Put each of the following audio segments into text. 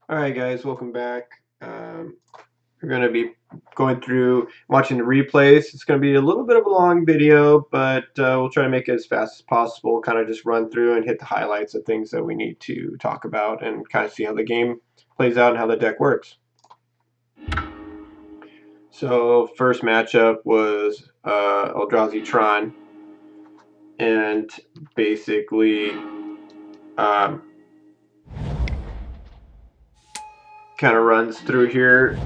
Alright guys, welcome back. We're going to be going through watching the replays. It's going to be a little bit of a long video, but we'll try to make it as fast as possible, kind of just run through and hit the highlights of things that we need to talk about and kind of see how the game plays out and how the deck works. So first matchup was Eldrazi Tron, and basically kind of runs through here.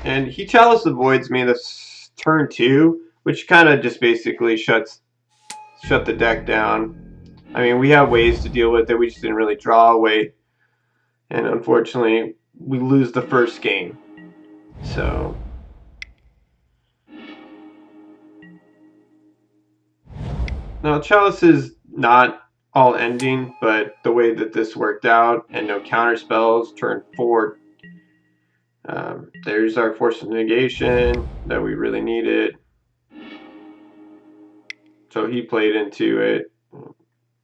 And he Chalice avoids me this turn 2, which kind of just basically shut the deck down. I mean, we have ways to deal with it, we just didn't really draw away. And unfortunately, we lose the first game. So now Chalice is not all ending, but the way that this worked out and no counter spells, turn 4. There's our Force of Negation that we really needed. So he played into it.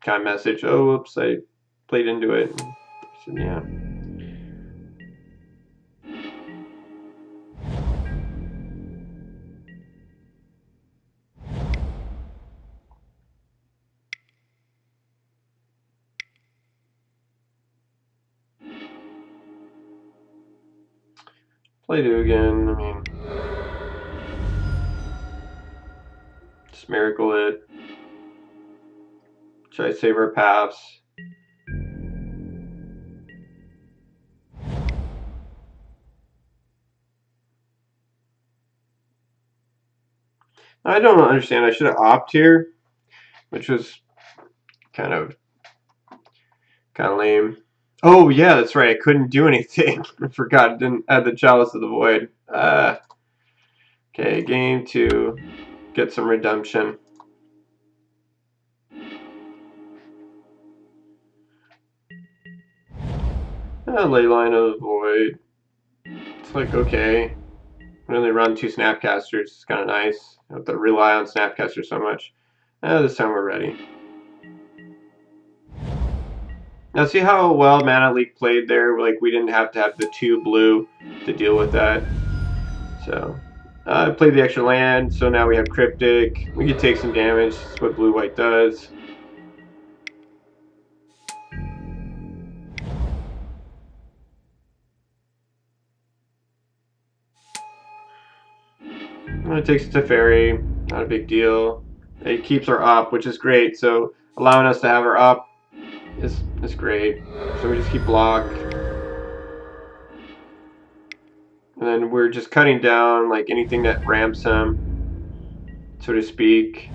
Kind of message, oh, whoops, I played into it. So, yeah. Play do again, I mean, just miracle it. Should I save our paths? I don't understand, I should have opted here, which was kind of lame. Oh yeah, that's right, I couldn't do anything. I forgot, I didn't add the Chalice of the Void. Okay, game 2, get some redemption. Leyline of the Void. It's like, okay. We only run 2 Snapcasters, it's kind of nice. I don't have to rely on Snapcaster so much. This time we're ready. Now see how well Mana Leak played there? Like, we didn't have to have the 2 blue to deal with that. So, I played the extra land, so now we have Cryptic. We can take some damage, that's what blue-white does. It takes Teferi, not a big deal. It keeps our up, which is great, so allowing us to have our up is great. So we just keep block. And then we're just cutting down like anything that ramps him, so to speak.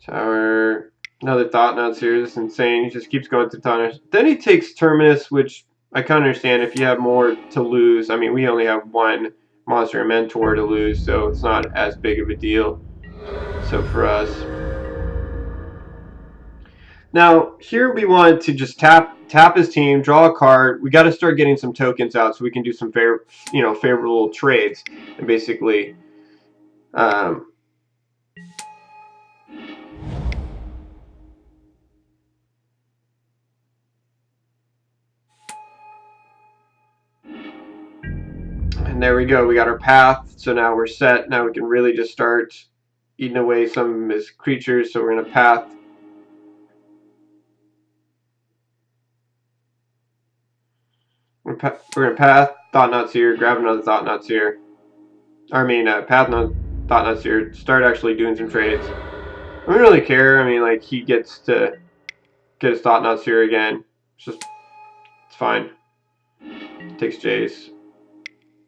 Tower, another Thought-Knots here. This is insane. He just keeps going through Thought-Knots. Then he takes Terminus, which I can understand if you have more to lose. I mean, we only have 1 monster and mentor to lose, so it's not as big of a deal. So for us. Now, here we want to just tap his team, draw a card. We got to start getting some tokens out so we can do some favorable trades, and basically and there we go. We got our path, so now we're set. Now we can really just start eating away some of his creatures. So we're in a path. We're in a path. Thought-Knots here. Grab another Thought-Knots here. I mean, path, Thought-Knots here. Start actually doing some trades. I don't really care. I mean, like, he gets to get his Thought-Knots here again. It's fine. Takes Jace.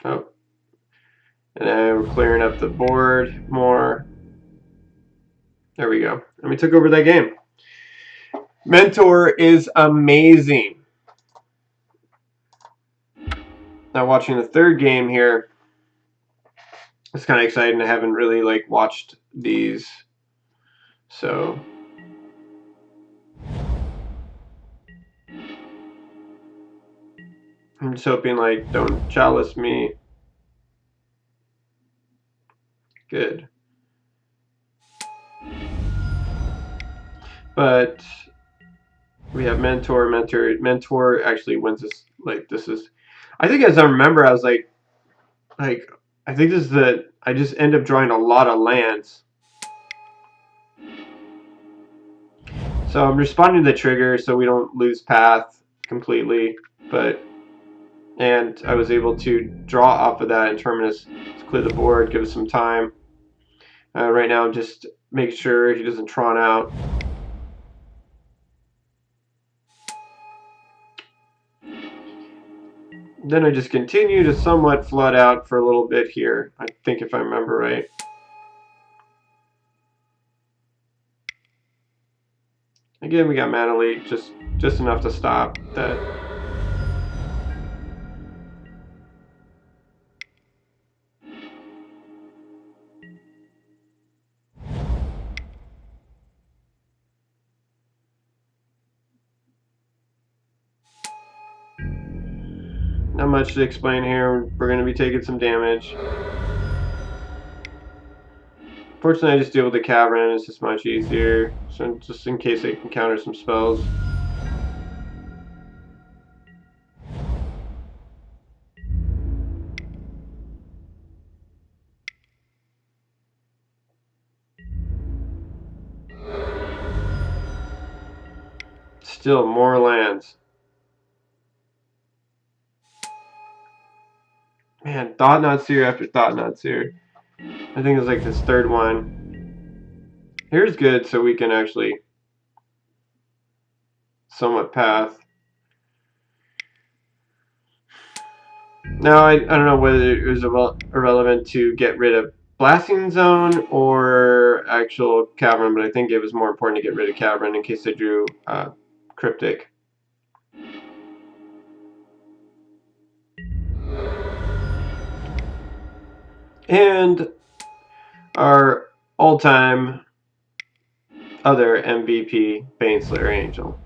Oh. And then we're clearing up the board more. There we go. And we took over that game. Mentor is amazing. Now watching the third game here, it's kind of exciting. I haven't really like watched these, so I'm just hoping like don't Chalice me. Good. But we have Mentor. Mentor actually wins us like this is. I think as I remember, I was like I think this is the. I just end up drawing a lot of lands. So I'm responding to the trigger so we don't lose path completely, and I was able to draw off of that in Terminus to clear the board, give us some time. Right now, just make sure he doesn't Tron out. Then I just continue to somewhat flood out for a little bit here, I think, if I remember right. Again, we got Mana Leak, just enough to stop that. Not much to explain here. We're going to be taking some damage. Fortunately, I just deal with the Cavern. It's just much easier. So just in case I can counter some spells. Still more lands. Man, Thought-Knot Seer after Thought-Knot Seer. I think it's like this third one. Here's good, so we can actually somewhat path. Now, I don't know whether it was irrelevant to get rid of Blasting Zone or actual Cavern, but I think it was more important to get rid of Cavern in case they drew Cryptic. And our all-time other MVP, Baneslayer Angel.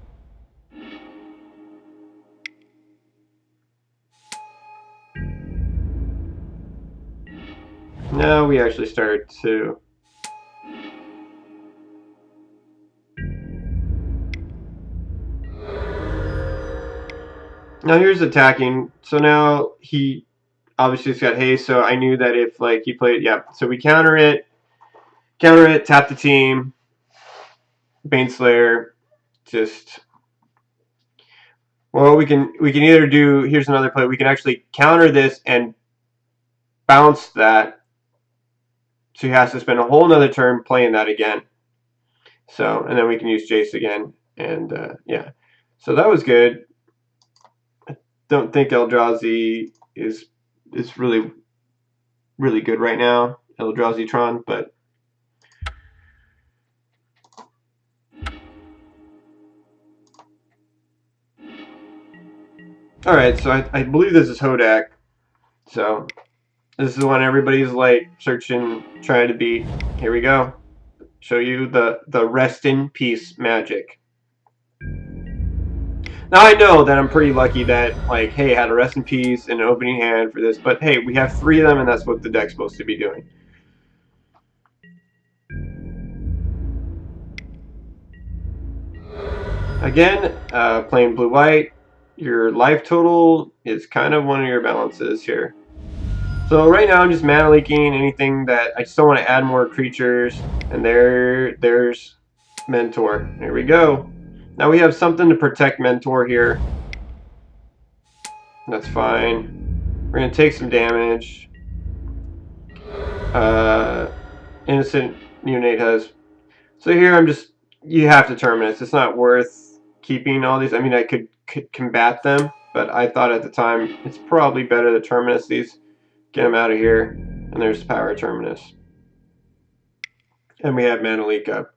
Now we actually start to... Now here's attacking. So now he obviously has got haste, so I knew that if like he played, yeah. So we counter it, tap the team, Baneslayer, just... Well, we can either do, here's another play, we can actually counter this and bounce that, so he has to spend a whole nother turn playing that again. So, and then we can use Jace again, and yeah. So that was good. I don't think Eldrazi is really good right now, Eldrazi Tron, but alright, so I believe this is Hodak. So this is when everybody's like searching, trying to beat. Here we go. Show you the rest in peace magic. Now I know that I'm pretty lucky that, like, hey, I had a rest in peace and an opening hand for this, but hey, we have 3 of them and that's what the deck's supposed to be doing. Again, playing blue-white, your life total is kind of one of your balances here. So right now I'm just mana leaking anything that I just don't want to add more creatures, and there's Mentor. Here we go. Now we have something to protect Mentor here. That's fine. We're going to take some damage. Innocent Neonate has... So here I'm just... You have to Terminus. It's not worth keeping all these. I mean, I could combat them, but I thought at the time it's probably better to Terminus these. Get them out of here. And there's Power Terminus. And we have Mana Leak up.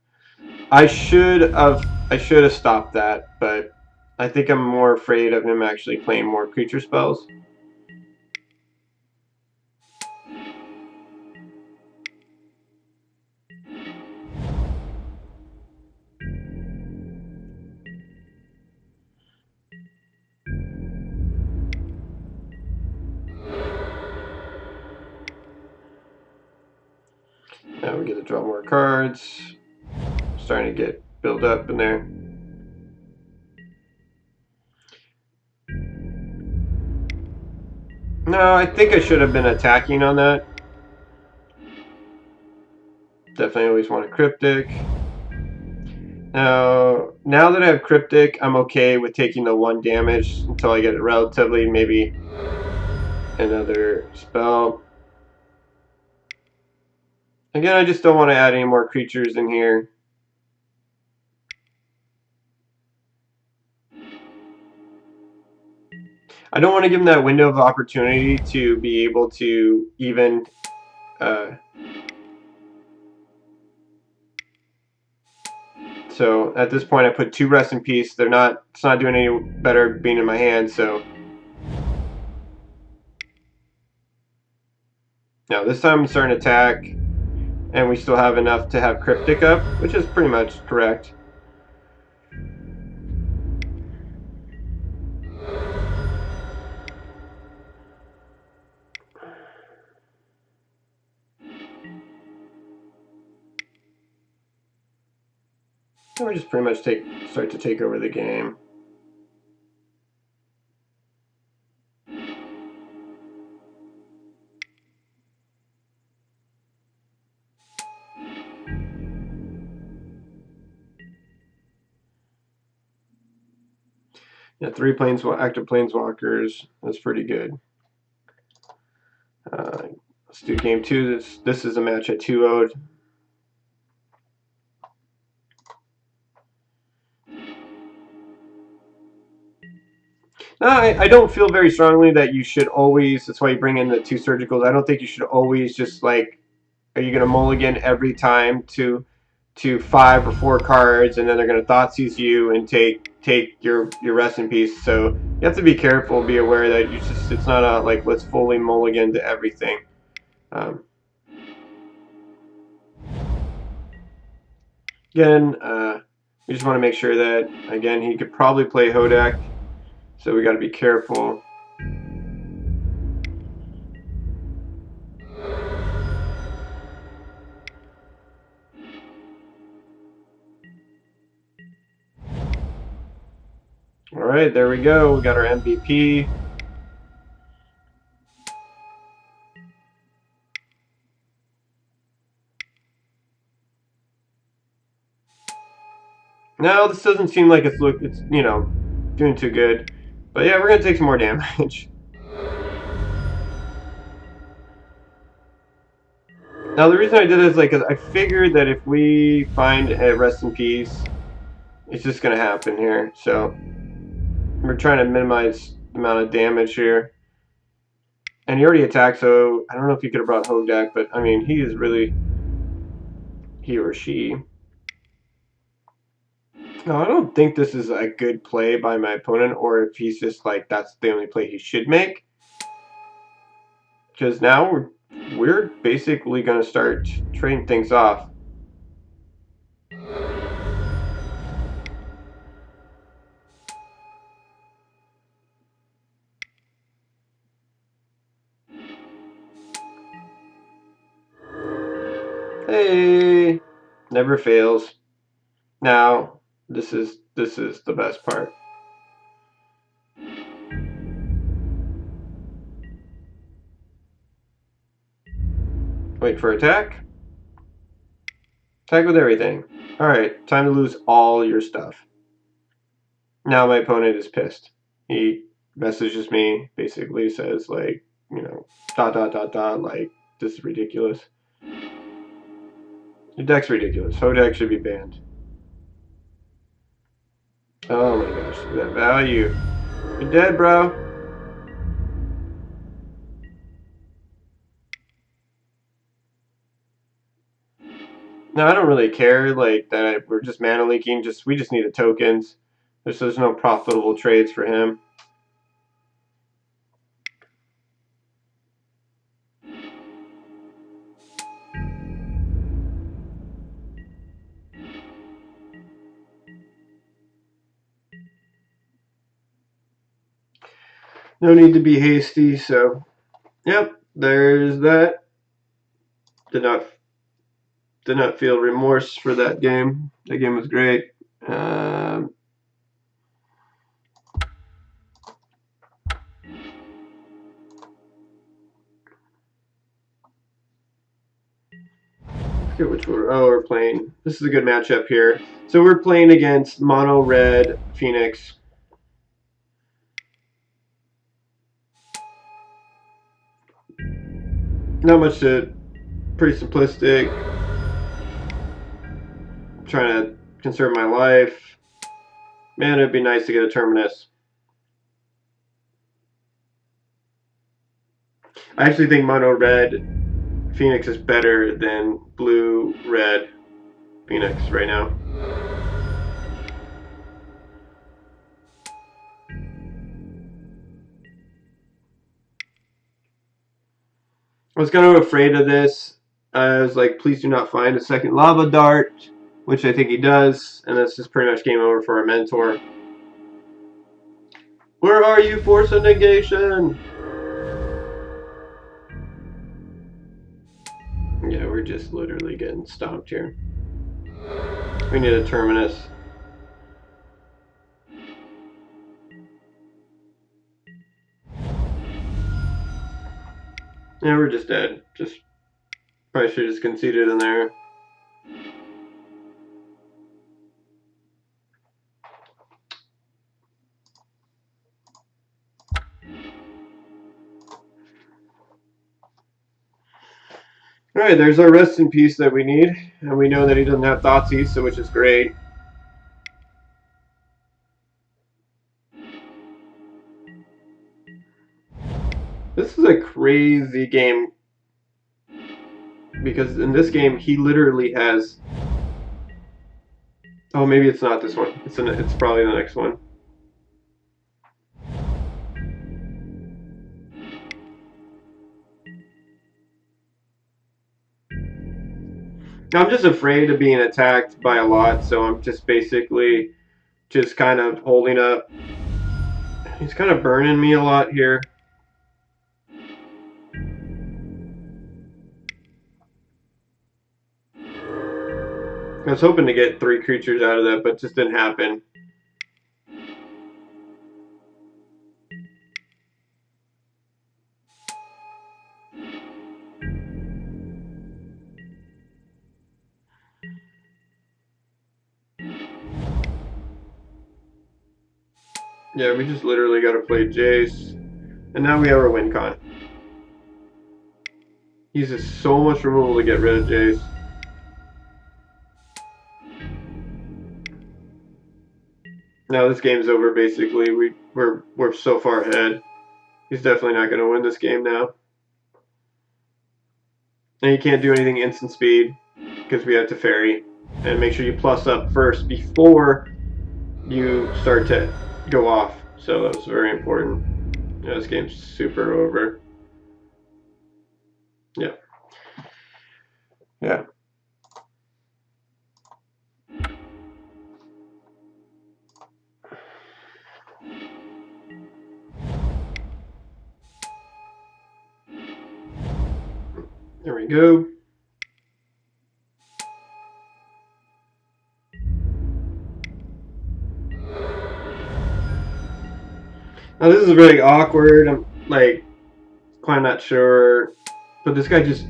I should have stopped that, but I think I'm more afraid of him actually playing more creature spells. Now we get to draw more cards. Starting to get built up in there. No, I think I should have been attacking on that. Definitely always want a cryptic. Now that I have cryptic, I'm okay with taking the 1 damage until I get it relatively, maybe another spell. Again, I just don't want to add any more creatures in here. I don't want to give him that window of opportunity to be able to even so at this point I put 2 rest in peace. It's not doing any better being in my hand, so now this time I'm starting to attack, and we still have enough to have cryptic up, which is pretty much correct. And we just pretty much start to take over the game. Yeah, 3 active planeswalkers. That's pretty good. Let's do game 2. This is a match at 2-0'd. I don't feel very strongly that you should always. That's why you bring in the 2 surgicals. I don't think you should always just like. Are you going to mulligan every time to 5 or 4 cards, and then they're going to Thoughtseize you and take your rest in peace? So you have to be careful, be aware that it's not a like let's fully mulligan to everything. Again, we just want to make sure that again he could probably play Hodak, so we got to be careful. All right, there we go. We got our MVP. No, this doesn't seem like it's doing too good. But yeah, we're gonna take some more damage. Now the reason I did this is like I figured that if we find a rest in peace, it's just gonna happen here. So we're trying to minimize the amount of damage here. And he already attacked, so I don't know if he could have brought Hodak, but I mean he is really he or she. No, I don't think this is a good play by my opponent, or if he's just like that's the only play he should make. Because now we're basically going to start trading things off. Hey, never fails. Now this is the best part. Wait for attack. Attack with everything. Alright, time to lose all your stuff. Now my opponent is pissed. He messages me, basically says like, dot dot dot dot, like, this is ridiculous. Your deck's ridiculous. Hodak should be banned. Oh my gosh, that value. You're dead, bro. No, I don't really care. Like that, we're just mana leaking. We just need the tokens. There's no profitable trades for him. No need to be hasty. So, yep, there's that. Did not feel remorse for that game. That game was great. forget which one. Oh, we're playing. This is a good matchup here. So we're playing against Mono Red Phoenix. Not much to. Pretty simplistic. I'm trying to conserve my life. Man, it'd be nice to get a Terminus. I actually think Mono Red Phoenix is better than Blue Red Phoenix right now. I was kind of afraid of this. I was like, please do not find a second lava dart, which I think he does, and that's just pretty much game over for our mentor. Where are you, Force of Negation? Yeah, we're just literally getting stomped here. We need a Terminus. Yeah, we're just dead. Just probably should have just conceded in there. Alright, there's our rest in peace that we need. And we know that he doesn't have Thoughtseize, so which is great. This is a crazy game. Because in this game, he literally has... Oh, maybe it's not this one. It's probably the next one. I'm just afraid of being attacked by a lot, so I'm just basically just kind of holding up. He's kind of burning me a lot here. I was hoping to get 3 creatures out of that, but it just didn't happen. Yeah, we just literally got to play Jace. And now we have our win con. Uses so much removal to get rid of Jace. Now this game's over basically. We're so far ahead. He's definitely not going to win this game now. And you can't do anything instant speed because we have to Teferi. And make sure you plus up first before you start to go off. So that was very important. Yeah, this game's super over. Yeah. Yeah. There we go. Now this is really awkward. I'm like quite not sure, but this guy just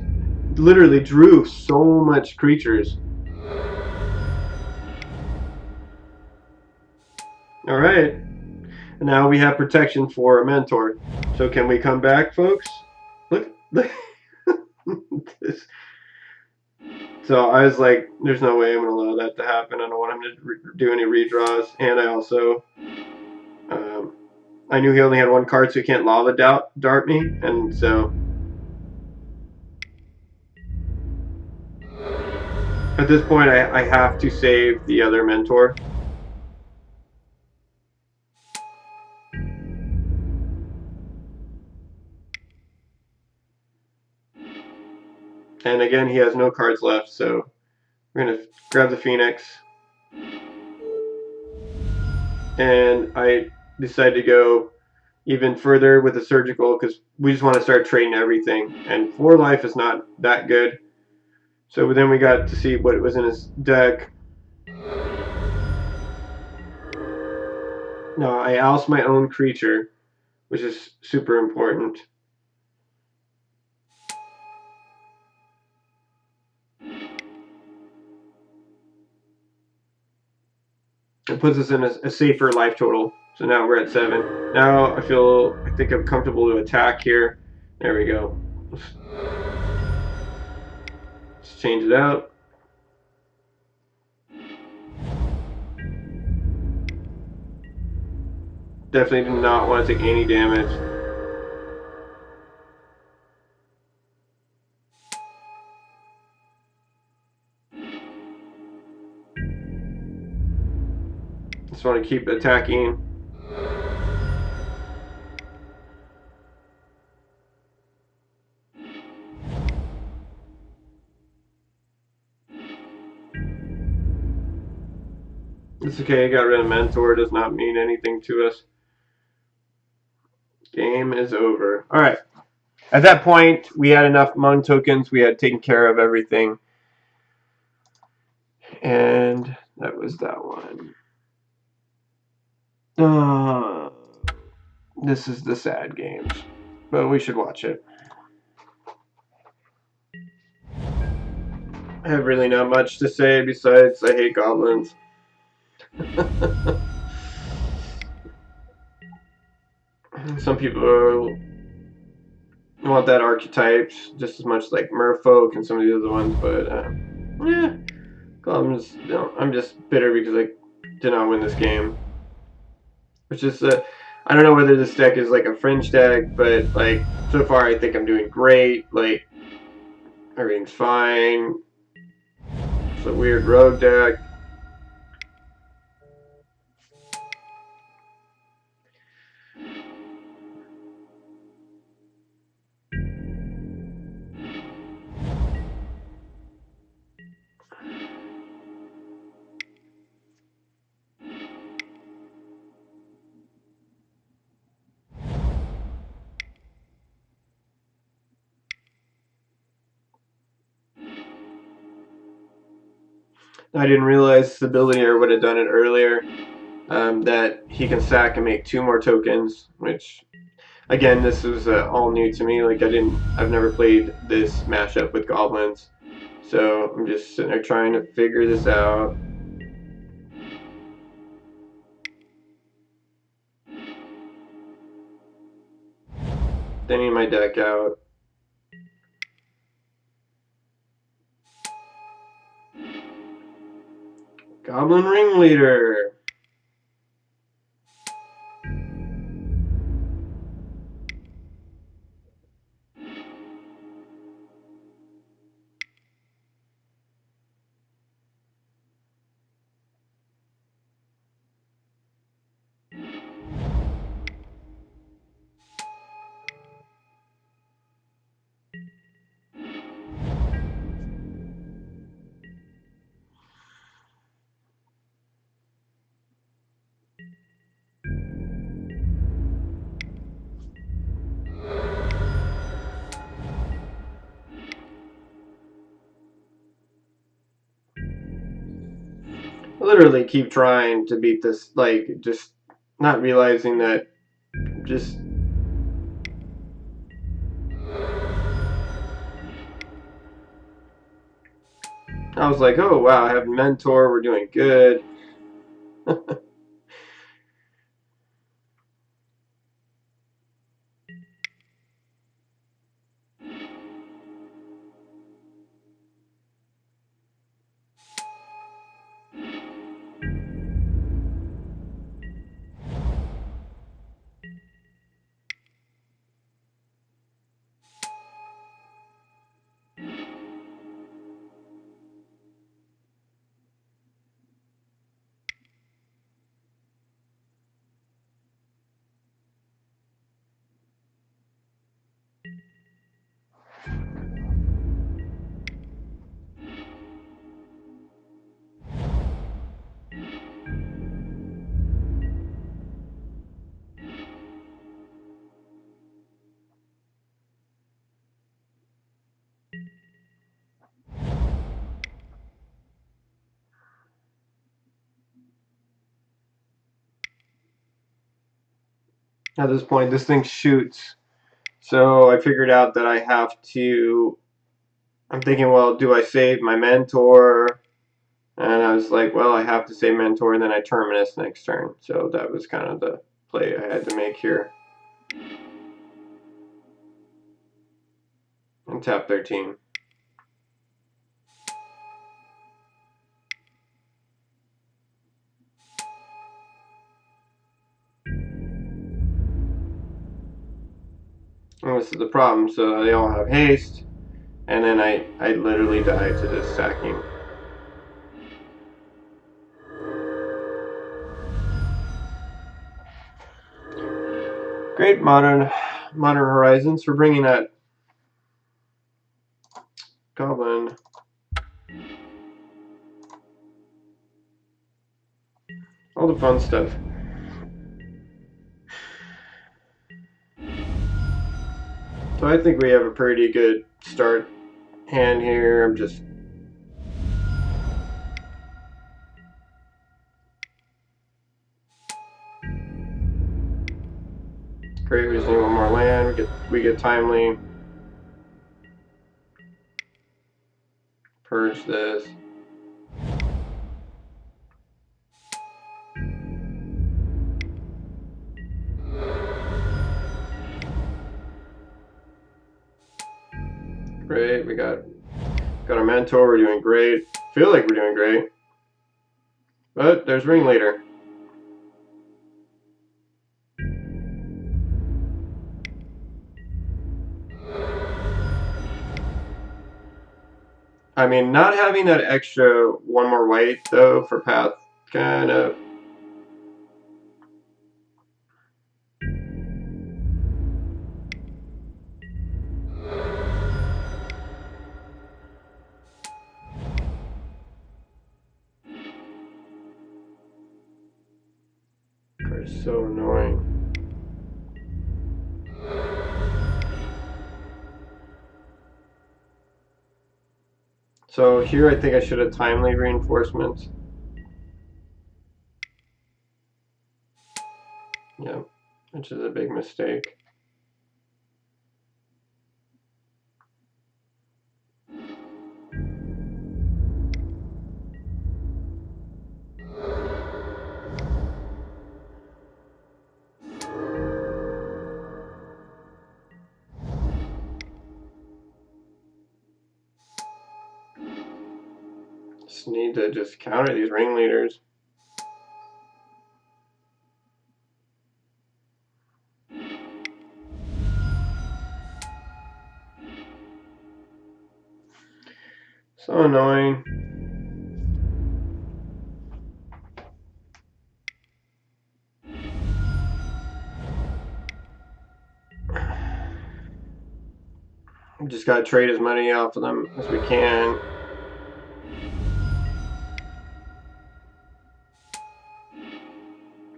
literally drew so much creatures. All right, and now we have protection for a mentor. So can we come back, folks? Look. This. So I was like, there's no way I'm going to allow that to happen. I don't want him to do any redraws. And I also, I knew he only had 1 card, so he can't lava dart me. And so, at this point, I have to save the other mentor. And again, he has no cards left, so we're going to grab the Phoenix. And I decided to go even further with the Surgical because we just want to start trading everything. And 4 life is not that good. So then we got to see what was in his deck. No, I oust my own creature, which is super important. It puts us in a safer life total. So now we're at 7. Now I think I'm comfortable to attack here. There we go. Let's change it out. Definitely do not want to take any damage. Just want to keep attacking. It's okay, I got rid of Mentor. It does not mean anything to us. Game is over. Alright. At that point, we had enough Hmong tokens. We had taken care of everything. And that was that one. This is the sad games. But we should watch it. I have really not much to say besides I hate goblins. Some people want that archetype just as much like Merfolk and some of the other ones, but yeah, goblins. No, I'm just bitter because I did not win this game. Which is I don't know whether this deck is like a fringe deck, but like so far I think I'm doing great. Like everything's fine. It's a weird rogue deck. I didn't realize the Billionaire would have done it earlier. That he can sack and make 2 more tokens, which again, this is all new to me. Like I've never played this mashup with goblins, so I'm just sitting there trying to figure this out. Thinning my deck out. Goblin Ringleader. I literally keep trying to beat this, like just not realizing that just I was like, oh wow, I have Mentor, we're doing good. At this point, this thing shoots. So I figured out that I have to. I'm thinking, well, do I save my Mentor? And I was like, well, I have to say Mentor, and then I Terminus next turn. So that was kind of the play I had to make here. And tap 13. And this is the problem. So they all have haste, and then I literally die to this sacking. Great Modern Horizons for bringing that goblin. All the fun stuff. So I think we have a pretty good start hand here. I'm just great. We just need one more land. We get timely. Purge this. Great. We got our Mentor. We're doing great. Feel like we're doing great. But there's Ringleader. I mean, not having that extra one more white though for path kind of. It's so annoying. So here I think I should have timely reinforcements. Yeah, which is a big mistake. Just need to just counter these ringleaders. So annoying. We just gotta trade as many off of them as we can.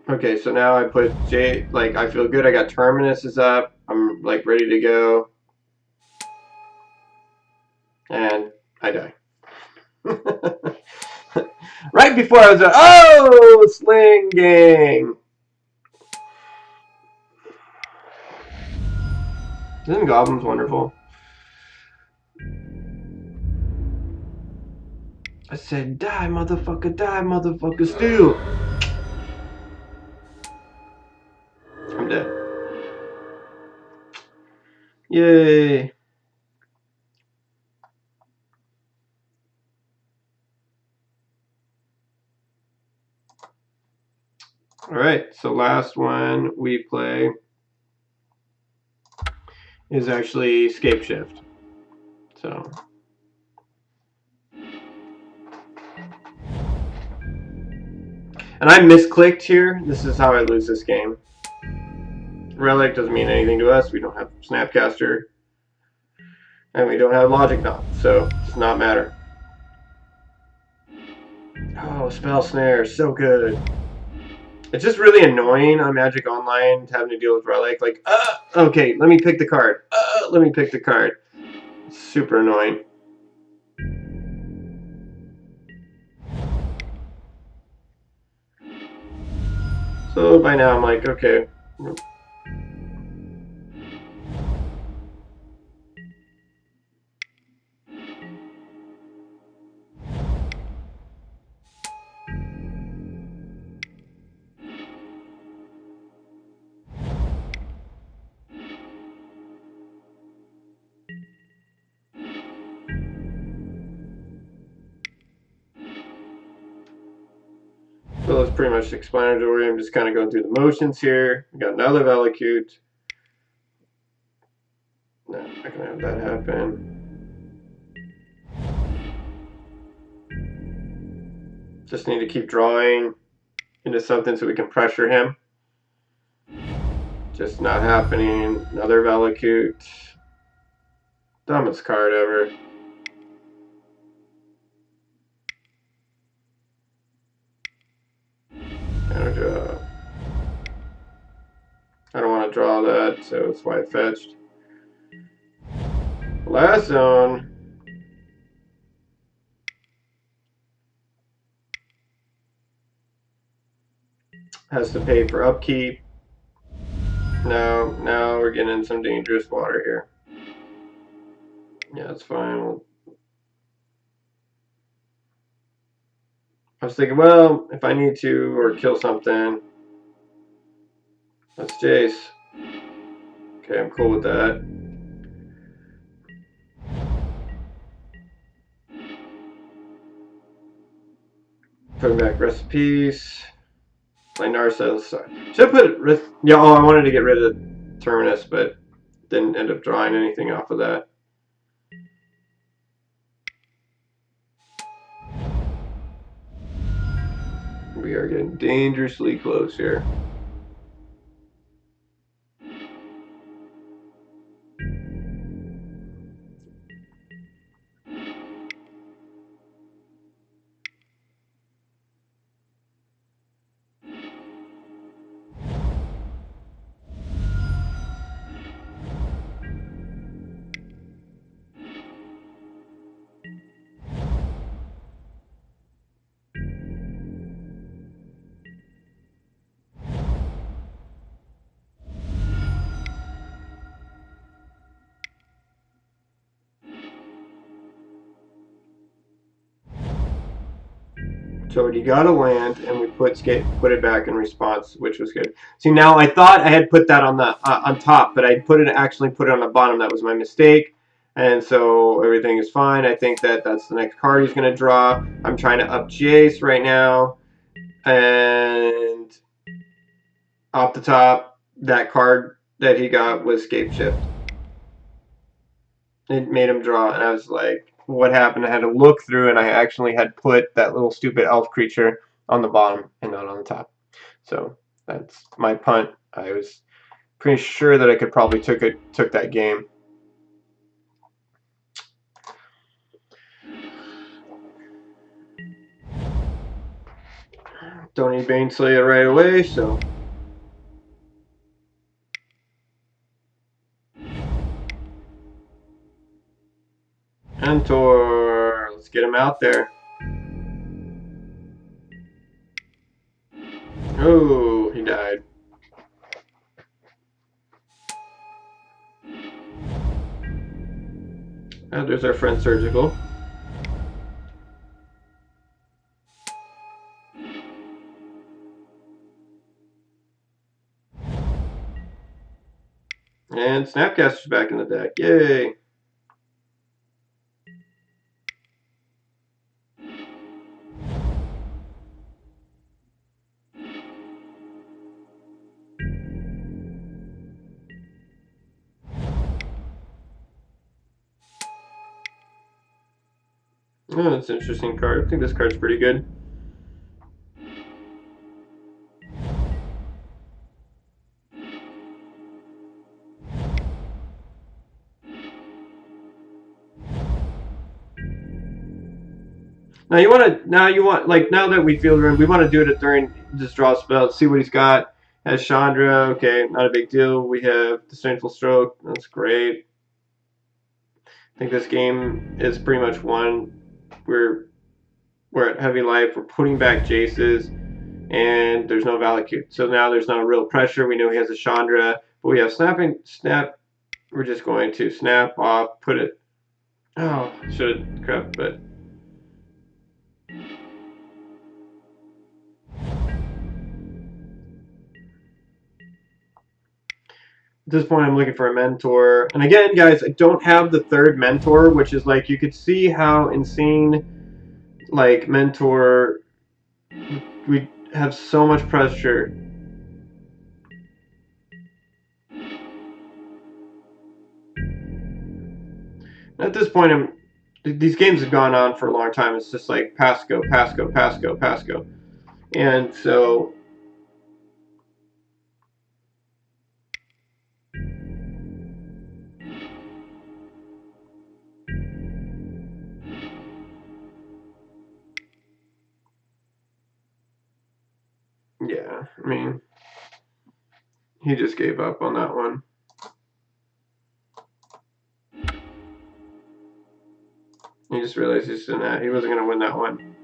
Okay, so now I put J, like, I feel good. I got Terminus is up. I'm, like, ready to go. And I die. Right before I was oh, Sling Gang! Isn't Goblins wonderful? I said, die, motherfucker, steal! I'm dead. Yay! Alright, so last one we play is actually Scape Shift. So. And I misclicked here. This is how I lose this game. Relic doesn't mean anything to us. We don't have Snapcaster. And we don't have Logic Knot. So, it does not matter. Oh, Spell Snare. So good. It's just really annoying on Magic Online having to deal with Relic. Like, okay, let me pick the card. Let me pick the card. It's super annoying. So by now I'm like, okay. So it's pretty much explanatory. I'm just kind of going through the motions here. We got another Valakut. No, I'm not gonna have that happen. Just need to keep drawing into something so we can pressure him. Just not happening. Another Valakut. Dumbest card ever. Counter draw. I don't want to draw that, so that's why I fetched. Last zone. Has to pay for upkeep. No, now we're getting in some dangerous water here. Yeah, that's fine. I was thinking, well, if I need to or kill something, let's Jace. Okay, I'm cool with that. Putting back recipes. Play Narcissist. Should I put... Yeah, oh, I wanted to get rid of Terminus, but didn't end up drawing anything off of that. We are getting dangerously close here. So you got to land, and we put it back in response, which was good. See, now I thought I had put that on the on top, but I actually put it on the bottom. That was my mistake, and so everything is fine. I think that's the next card he's going to draw. I'm trying to up Jace right now, and off the top, that card that he got was Scapeshift. It made him draw, and I was like, what happened? I had to look through, and I actually had put that little stupid elf creature on the bottom and not on the top. So that's my punt. I was pretty sure that I could probably took that game. Don't need Baneslayer right away, so Mentor, let's get him out there. Oh, he died. Oh, there's our friend Surgical. And Snapcaster's back in the deck. Yay! Oh, that's an interesting card. I think this card's pretty good. Now now that we field room, we want to do it during this draw spell. See what he's got. Has Chandra. Okay, not a big deal. We have Disdainful Stroke. That's great. I think this game is pretty much won. We're at Heavy Life. We're putting back Jace's, and there's no Valakut. So now there's no real pressure. We know he has a Chandra, but we have Snap. We're just going to snap off, put it. Oh, should have crept, but. At this point, I'm looking for a mentor. And again, guys, I don't have the third mentor, which is like, you could see how insane, like, mentor, have so much pressure. At this point, these games have gone on for a long time. It's just like pass, go, pass, go, pass, go, pass, go. And so yeah, I mean, he just gave up on that one. He just realized he wasn't going to win that one.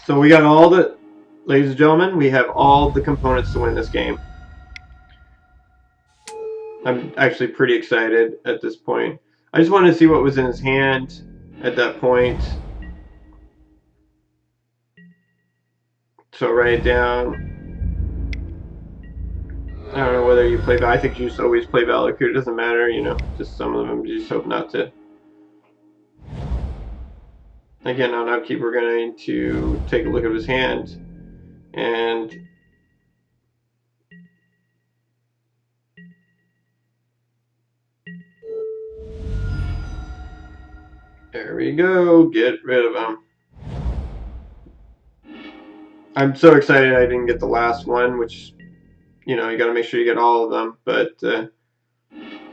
So we got all the, ladies and gentlemen, we have all the components to win this game. I'm actually pretty excited at this point. I just wanted to see what was in his hand at that point. So write it down. I don't know whether you play, I think you just always play Valakut. It doesn't matter, you know. Just some of them, you just hope not to. Again, on upkeep, we're going to take a look at his hand. And there we go. Get rid of him. I'm so excited I didn't get the last one, which, you know, you got to make sure you get all of them. But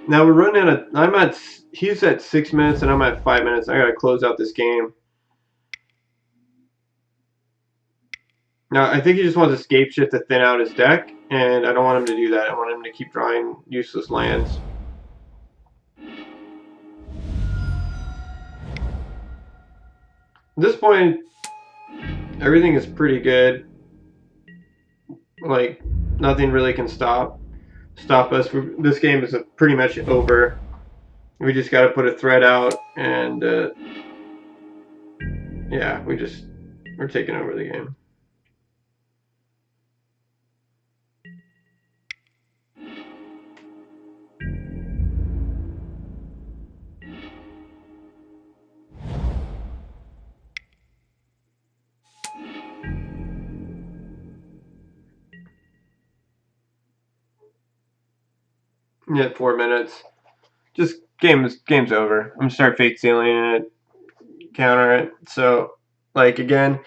now we're running out of, he's at 6 minutes and I'm at 5 minutes. I got to close out this game. Now, I think he just wants escape shift to thin out his deck, and I don't want him to do that. I want him to keep drawing useless lands. At this point, everything is pretty good. Like, nothing really can stop us. This game is pretty much over. We just got to put a thread out, and yeah, we're taking over the game. Yeah, 4 minutes. Just game's over. I'm gonna start fate sealing it, counter it. So, like again,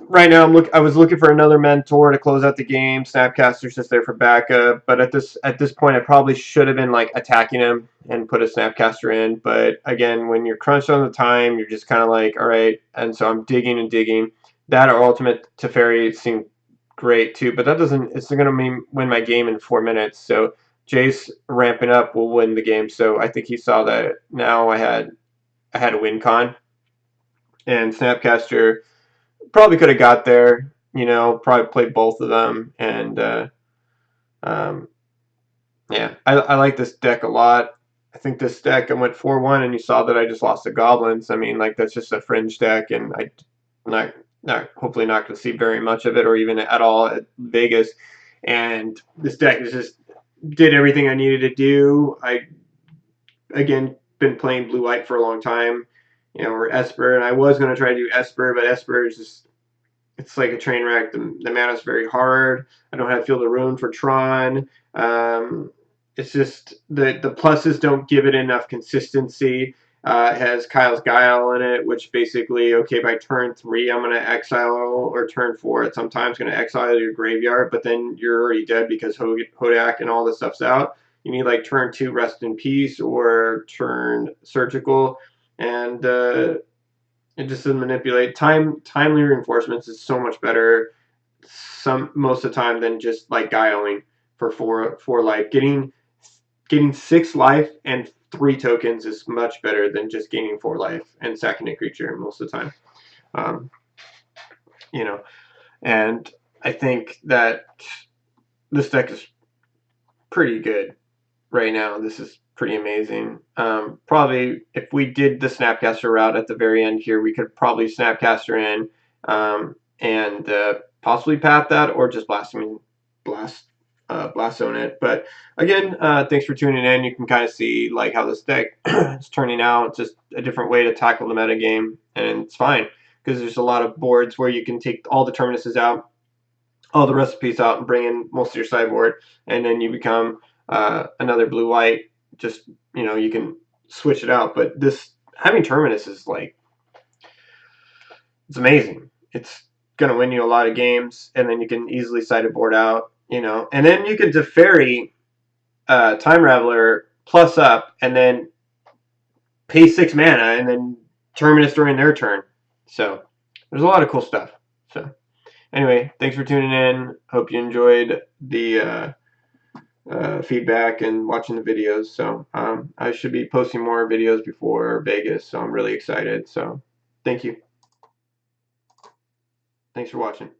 right now I was looking for another mentor to close out the game. Snapcaster's just there for backup, but at this point, I probably should have been like attacking him and put a Snapcaster in. But again, when you're crunched on the time, you're just kind of like, all right. And so I'm digging and digging. That or Ultimate Teferi seemed great too, but that doesn't. It's going to win my game in 4 minutes. So Jace ramping up will win the game. So I think he saw that. Now I had a win con, and Snapcaster probably could have got there, you know, probably played both of them. And yeah, I like this deck a lot. I think this deck, I went 4-1, and you saw that I just lost the Goblins. I mean, like, that's just a fringe deck, and I'm hopefully not going to see very much of it or even at all at Vegas. And this deck just did everything I needed to do. I, again, been playing blue-white for a long time, you know, or Esper, and I was going to try to do Esper, but Esper is just, it's like a train wreck. The mana's very hard. I don't have Field of Ruin for Tron. It's just the pluses don't give it enough consistency. It has Kyle's Guile in it, which basically, okay, by turn 3, I'm going to exile, or turn 4, it's sometimes going to exile your graveyard, but then you're already dead because Hodak and all this stuff's out. You need like turn 2 Rest in Peace or turn Surgical, and it just doesn't manipulate. Timely reinforcements is so much better most of the time than just like guiling for four life. Getting 6 life and 3 tokens is much better than just gaining 4 life and sacking a creature most of the time. You know, and I think that this deck is pretty good right now. This is pretty amazing. Probably if we did the Snapcaster route at the very end here, we could probably Snapcaster in and possibly path that, or just blast zone it. But again, thanks for tuning in. You can kind of see like how this deck is turning out. It's just a different way to tackle the meta game, and it's fine. because there's a lot of boards where you can take all the terminuses out, all the recipes out, and bring in most of your sideboard, and then you become another blue-white. Just, you can switch it out. But this having terminus is like, it's amazing. It's gonna win you a lot of games, and then you can easily side a board out, and then you can Teferi Time Raveler plus up, and then pay 6 mana, and then terminus during their turn. So there's a lot of cool stuff. So anyway, thanks for tuning in. Hope you enjoyed the feedback and watching the videos. So I should be posting more videos before Vegas, so I'm really excited. So thank you. Thanks for watching.